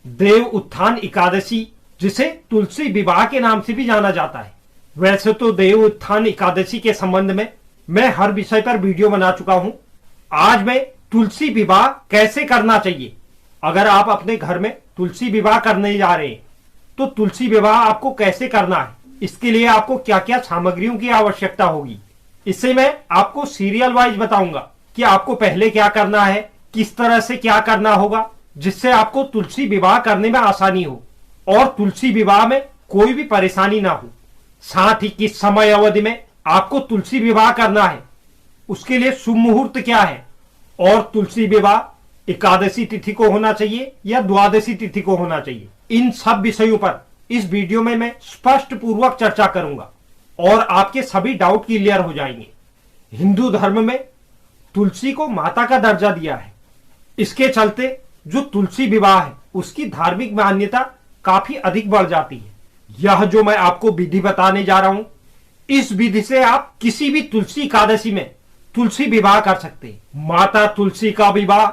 देव उत्थान एकादशी, जिसे तुलसी विवाह के नाम से भी जाना जाता है। वैसे तो देव उत्थान एकादशी के संबंध में मैं हर विषय पर वीडियो बना चुका हूं। आज मैं तुलसी विवाह कैसे करना चाहिए, अगर आप अपने घर में तुलसी विवाह करने जा रहे हैं तो तुलसी विवाह आपको कैसे करना है, इसके लिए आपको क्या क्या सामग्रियों की आवश्यकता होगी, इसे मैं आपको सीरियल वाइज बताऊंगा कि आपको पहले क्या करना है, किस तरह से क्या करना होगा, जिससे आपको तुलसी विवाह करने में आसानी हो और तुलसी विवाह में कोई भी परेशानी ना हो। साथ ही किस समय अवधि में आपको तुलसी विवाह करना है, उसके लिए शुभ मुहूर्त क्या है, और तुलसी विवाह एकादशी तिथि को होना चाहिए या द्वादशी तिथि को होना चाहिए, इन सब विषयों पर इस वीडियो में मैं स्पष्ट पूर्वक चर्चा करूंगा और आपके सभी डाउट क्लियर हो जाएंगे। हिंदू धर्म में तुलसी को माता का दर्जा दिया है, इसके चलते जो तुलसी विवाह है उसकी धार्मिक मान्यता काफी अधिक बढ़ जाती है। यह जो मैं आपको विधि बताने जा रहा हूं, इस विधि से आप किसी भी तुलसी एकादशी में तुलसी विवाह कर सकते हैं। माता तुलसी का विवाह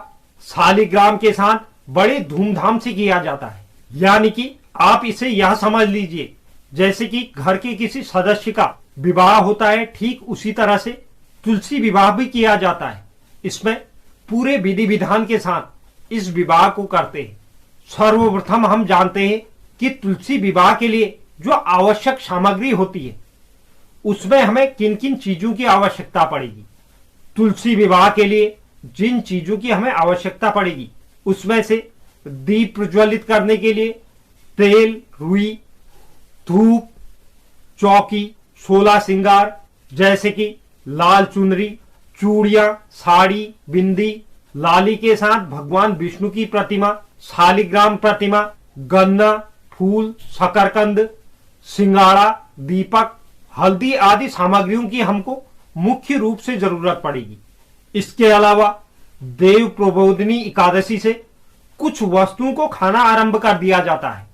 शालिग्राम के साथ बड़े धूमधाम से किया जाता है, यानी कि आप इसे यह समझ लीजिए जैसे कि घर के किसी सदस्य का विवाह होता है, ठीक उसी तरह से तुलसी विवाह भी किया जाता है। इसमें पूरे विधि विधान के साथ इस विवाह को करते हैं। सर्वप्रथम हम जानते हैं कि तुलसी विवाह के लिए जो आवश्यक सामग्री होती है उसमें हमें किन किन चीजों की आवश्यकता पड़ेगी। तुलसी विवाह के लिए जिन चीजों की हमें आवश्यकता पड़ेगी उसमें से दीप प्रज्वलित करने के लिए तेल, रुई, धूप, चौकी, 16 श्रृंगार जैसे कि लाल चुनरी, चूड़ियां, साड़ी, बिंदी, लाली के साथ भगवान विष्णु की प्रतिमा, शालिग्राम प्रतिमा, गन्ना, फूल, शकरकंद, सिंगाड़ा, दीपक, हल्दी आदि सामग्रियों की हमको मुख्य रूप से जरूरत पड़ेगी। इसके अलावा देव प्रबोधिनी एकादशी से कुछ वस्तुओं को खाना आरंभ कर दिया जाता है,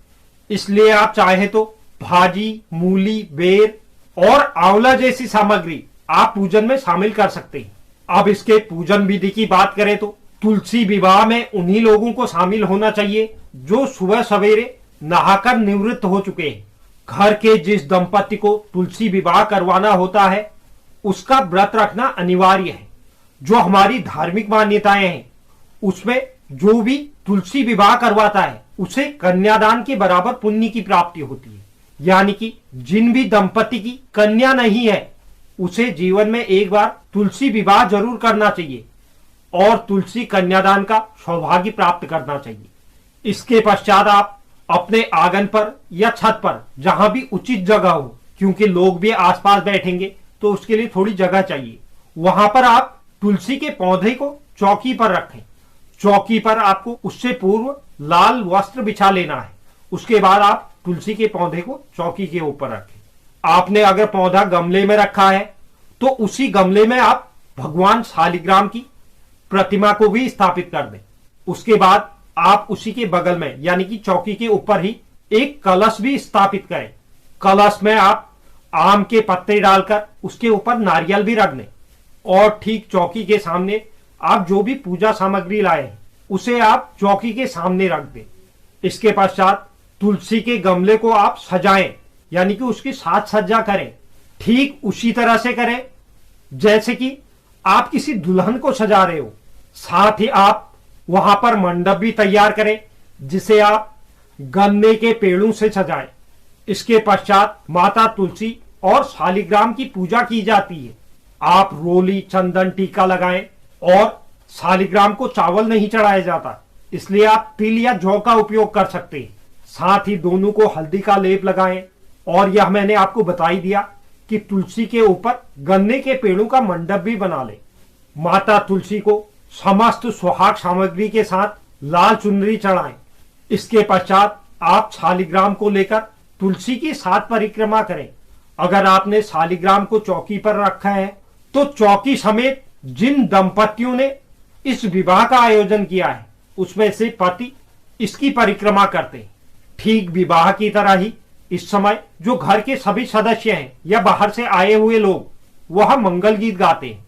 इसलिए आप चाहे तो भाजी, मूली, बेर और आंवला जैसी सामग्री आप पूजन में शामिल कर सकते हैं। अब इसके पूजन विधि की बात करें तो तुलसी विवाह में उन्हीं लोगों को शामिल होना चाहिए जो सुबह सवेरे नहाकर निवृत्त हो चुके हैं। घर के जिस दंपति को तुलसी विवाह करवाना होता है उसका व्रत रखना अनिवार्य है। जो हमारी धार्मिक मान्यताएं हैं उसमें जो भी तुलसी विवाह करवाता है उसे कन्यादान के बराबर पुण्य की प्राप्ति होती है, यानी कि जिन भी दंपति की कन्या नहीं है उसे जीवन में एक बार तुलसी विवाह जरूर करना चाहिए और तुलसी कन्यादान का सौभाग्य प्राप्त करना चाहिए। इसके पश्चात आप अपने आंगन पर या छत पर जहां भी उचित जगह हो, क्योंकि लोग भी आसपास बैठेंगे तो उसके लिए थोड़ी जगह चाहिए, वहां पर आप तुलसी के पौधे को चौकी पर रखें। चौकी पर आपको उससे पूर्व लाल वस्त्र बिछा लेना है, उसके बाद आप तुलसी के पौधे को चौकी के ऊपर रखें। आपने अगर पौधा गमले में रखा है तो उसी गमले में आप भगवान शालिग्राम की प्रतिमा को भी स्थापित कर दें। उसके बाद आप उसी के बगल में यानी कि चौकी के ऊपर ही एक कलश भी स्थापित करें। कलश में आप आम के पत्ते डालकर उसके ऊपर नारियल भी रख दें और ठीक चौकी के सामने आप जो भी पूजा सामग्री लाए हैं उसे आप चौकी के सामने रख दें। इसके पश्चात तुलसी के गमले को आप सजाएं, यानी कि उसकी साज सज्जा करें। ठीक उसी तरह से करें जैसे कि आप किसी दुल्हन को सजा रहे हो। साथ ही आप वहां पर मंडप भी तैयार करें जिसे आप गन्ने के पेड़ों से सजाएं। इसके पश्चात माता तुलसी और शालिग्राम की पूजा की जाती है। आप रोली, चंदन, टीका लगाएं और शालिग्राम को चावल नहीं चढ़ाया जाता, इसलिए आप तिल या जौ का उपयोग कर सकते हैं। साथ ही दोनों को हल्दी का लेप लगाएं और यह मैंने आपको बता ही दिया कि तुलसी के ऊपर गन्ने के पेड़ों का मंडप भी बना ले। माता तुलसी को समस्त सुहाग सामग्री के साथ लाल चुनरी चढ़ाएं। इसके पश्चात आप शालिग्राम को लेकर तुलसी की 7 परिक्रमा करें। अगर आपने शालिग्राम को चौकी पर रखा है तो चौकी समेत जिन दंपतियों ने इस विवाह का आयोजन किया है उसमें से पति इसकी परिक्रमा करते हैं। ठीक विवाह की तरह ही इस समय जो घर के सभी सदस्य हैं या बाहर से आए हुए लोग वह मंगल गीत गाते हैं।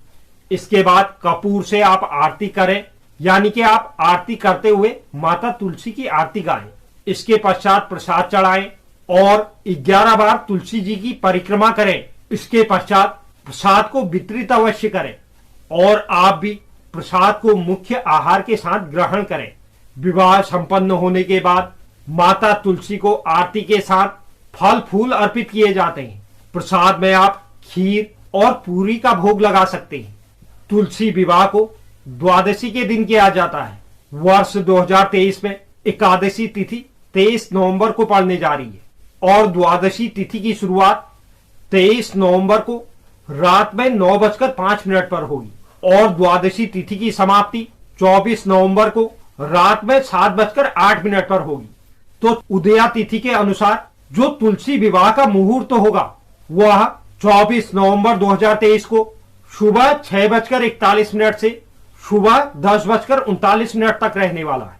इसके बाद कपूर से आप आरती करें, यानी कि आप आरती करते हुए माता तुलसी की आरती गाएं। इसके पश्चात प्रसाद चढ़ाएं और 11 बार तुलसी जी की परिक्रमा करें। इसके पश्चात प्रसाद को वितरित अवश्य करें और आप भी प्रसाद को मुख्य आहार के साथ ग्रहण करें। विवाह संपन्न होने के बाद माता तुलसी को आरती के साथ फल फूल अर्पित किए जाते हैं। प्रसाद में आप खीर और पूरी का भोग लगा सकते हैं। तुलसी विवाह को द्वादशी के दिन किया जाता है। वर्ष 2023 में एकादशी तिथि 23 नवंबर को पड़ने जा रही है और द्वादशी तिथि की शुरुआत 23 नवंबर को रात में 9:05 पर होगी और द्वादशी तिथि की समाप्ति 24 नवंबर को रात में 7:08 पर होगी। तो उदया तिथि के अनुसार जो तुलसी विवाह का मुहूर्त होगा वह 24 नवंबर 2023 को सुबह 6:41 से सुबह 10:39 तक रहने वाला है,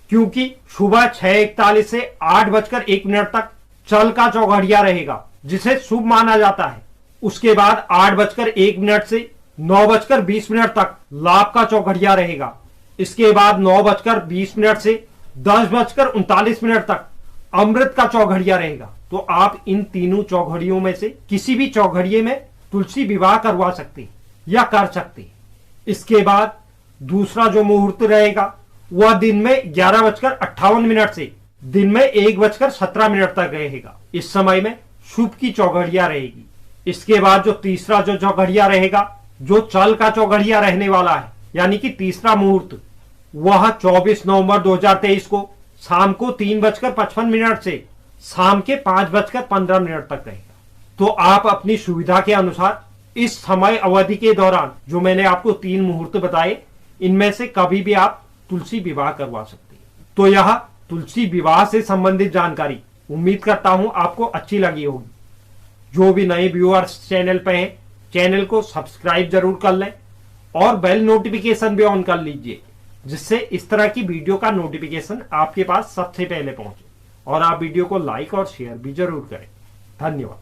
क्योंकि सुबह 6:41 से 8:01 तक चल का चौघड़िया रहेगा जिसे शुभ माना जाता है। उसके बाद 8:01 से 9:20 तक लाभ का चौघड़िया रहेगा। इसके बाद 9:20 से 10:39 तक अमृत का चौघड़िया रहेगा। तो आप इन तीनों चौघड़ियों में से किसी भी चौघड़िए में तुलसी विवाह करवा सकते हैं या कर सकते हैं। इसके बाद दूसरा जो मुहूर्त रहेगा वह दिन में 11:58 से दिन में 1:17 तक रहेगा। इस समय में शुभ की चौघड़िया रहेगी। इसके बाद जो तीसरा जो चौघड़िया रहेगा, जो चल का चौघड़िया रहने वाला है, यानी कि तीसरा मुहूर्त, वह 24 नवंबर 2023 को शाम को 3:55 से शाम के 5:15 तक रहेगा। तो आप अपनी सुविधा के अनुसार इस समय अवधि के दौरान जो मैंने आपको 3 मुहूर्त बताए, इनमें से कभी भी आप तुलसी विवाह करवा सकते हैं। तो यह तुलसी विवाह से संबंधित जानकारी उम्मीद करता हूं आपको अच्छी लगी होगी। जो भी नए व्यूअर्स चैनल पे हैं, चैनल को सब्सक्राइब जरूर कर लें और बेल नोटिफिकेशन भी ऑन कर लीजिए, जिससे इस तरह की वीडियो का नोटिफिकेशन आपके पास सबसे पहले पहुंचे। और आप वीडियो को लाइक और शेयर भी जरूर करें। धन्यवाद।